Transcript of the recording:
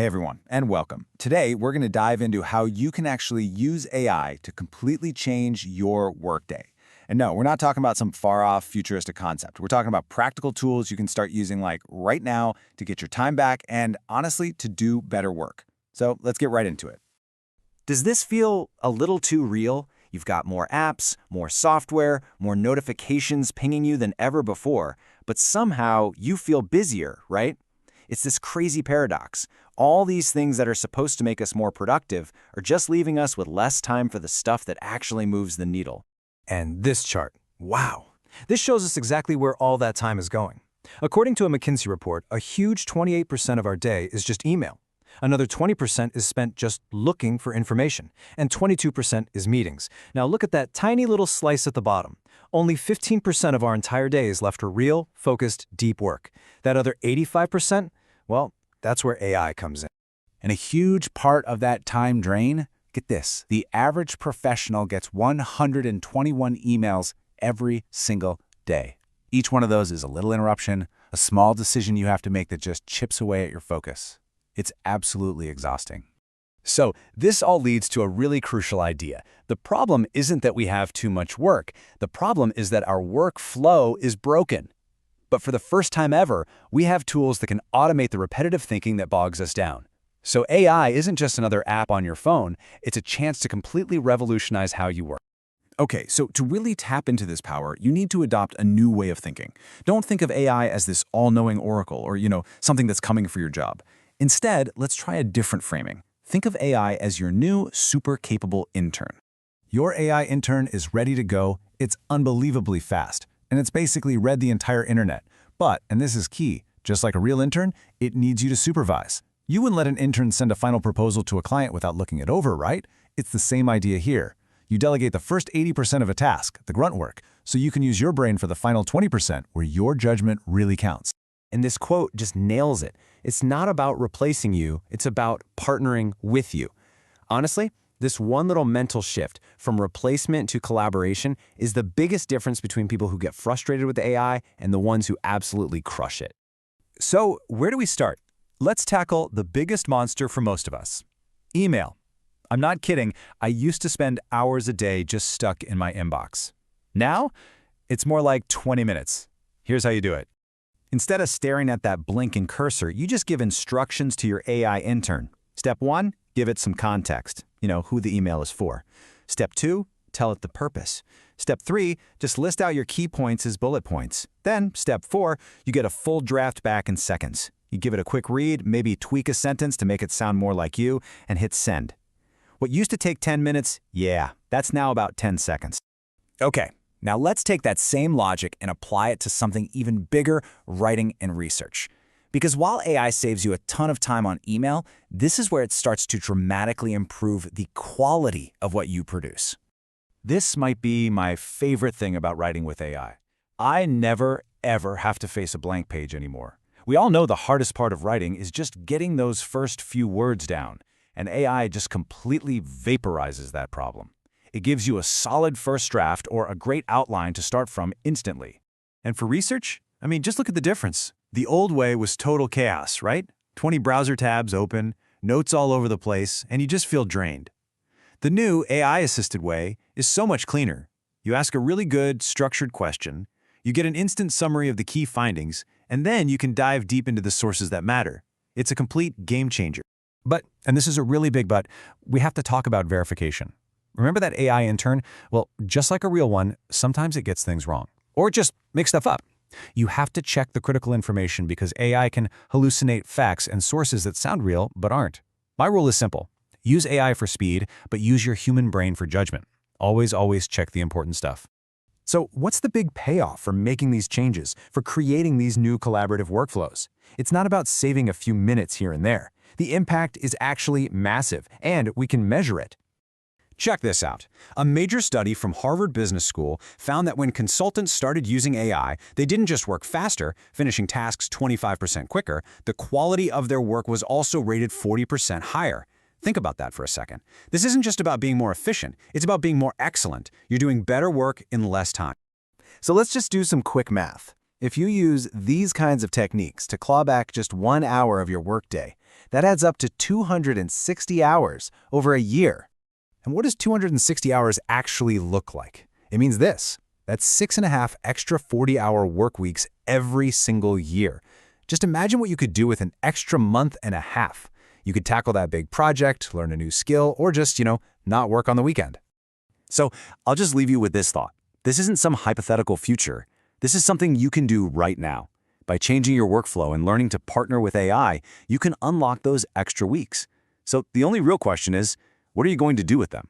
Hey everyone, and welcome. Today, we're going to dive into how you can actually use AI to completely change your workday. And no, we're not talking about some far-off futuristic concept. We're talking about practical tools you can start using like right now to get your time back and, honestly, to do better work. So let's get right into it. Does this feel a little too real? You've got more apps, more software, more notifications pinging you than ever before, but somehow you feel busier, right? It's this crazy paradox. All these things that are supposed to make us more productive are just leaving us with less time for the stuff that actually moves the needle. And this chart, wow. This shows us exactly where all that time is going. According to a McKinsey report, a huge 28% of our day is just email. Another 20% is spent just looking for information, and 22% is meetings. Now look at that tiny little slice at the bottom. Only 15% of our entire day is left for real, focused, deep work. That other 85%, well, that's where AI comes in. And a huge part of that time drain, get this, the average professional gets 121 emails every single day. Each one of those is a little interruption, a small decision you have to make that just chips away at your focus. It's absolutely exhausting. So this all leads to a really crucial idea. The problem isn't that we have too much work. The problem is that our workflow is broken. But for the first time ever, we have tools that can automate the repetitive thinking that bogs us down. So AI isn't just another app on your phone, it's a chance to completely revolutionize how you work. Okay, so to really tap into this power, you need to adopt a new way of thinking. Don't think of AI as this all-knowing oracle or, something that's coming for your job. Instead, let's try a different framing. Think of AI as your new, super capable intern. Your AI intern is ready to go, it's unbelievably fast, and it's basically read the entire internet. But, and this is key, just like a real intern, it needs you to supervise. You wouldn't let an intern send a final proposal to a client without looking it over, right? It's the same idea here. You delegate the first 80% of a task, the grunt work, so you can use your brain for the final 20% where your judgment really counts. And this quote just nails it. It's not about replacing you, it's about partnering with you. Honestly, this one little mental shift from replacement to collaboration is the biggest difference between people who get frustrated with AI and the ones who absolutely crush it. So where do we start? Let's tackle the biggest monster for most of us. Email. I'm not kidding, I used to spend hours a day just stuck in my inbox. Now, it's more like 20 minutes. Here's how you do it. Instead of staring at that blinking cursor, you just give instructions to your AI intern. Step 1, give it some context, who the email is for. Step 2, tell it the purpose. Step 3, just list out your key points as bullet points. Then, step 4, you get a full draft back in seconds. You give it a quick read, maybe tweak a sentence to make it sound more like you, and hit send. What used to take 10 minutes, that's now about 10 seconds. Okay. Now let's take that same logic and apply it to something even bigger, writing and research. Because while AI saves you a ton of time on email, this is where it starts to dramatically improve the quality of what you produce. This might be my favorite thing about writing with AI. I never, ever have to face a blank page anymore. We all know the hardest part of writing is just getting those first few words down, and AI just completely vaporizes that problem. It gives you a solid first draft or a great outline to start from instantly. And for research, just look at the difference. The old way was total chaos, right? 20 browser tabs open, notes all over the place, and you just feel drained. The new AI-assisted way is so much cleaner. You ask a really good, structured question, you get an instant summary of the key findings, and then you can dive deep into the sources that matter. It's a complete game changer. But, and this is a really big but, we have to talk about verification. Remember that AI intern? Well, just like a real one, sometimes it gets things wrong. Or just makes stuff up. You have to check the critical information because AI can hallucinate facts and sources that sound real but aren't. My rule is simple. Use AI for speed, but use your human brain for judgment. Always, always check the important stuff. So what's the big payoff for making these changes, for creating these new collaborative workflows? It's not about saving a few minutes here and there. The impact is actually massive, and we can measure it. Check this out. A major study from Harvard Business School found that when consultants started using AI, they didn't just work faster, finishing tasks 25% quicker, the quality of their work was also rated 40% higher. Think about that for a second. This isn't just about being more efficient, it's about being more excellent. You're doing better work in less time. So let's just do some quick math. If you use these kinds of techniques to claw back just 1 hour of your workday, That adds up to 260 hours over a year. And what does 260 hours actually look like? It means this. That's 6.5 extra 40-hour work weeks every single year. Just imagine what you could do with an extra month and a half. You could tackle that big project, learn a new skill, or just, not work on the weekend. So I'll just leave you with this thought. This isn't some hypothetical future. This is something you can do right now. By changing your workflow and learning to partner with AI, you can unlock those extra weeks. So the only real question is, what are you going to do with them?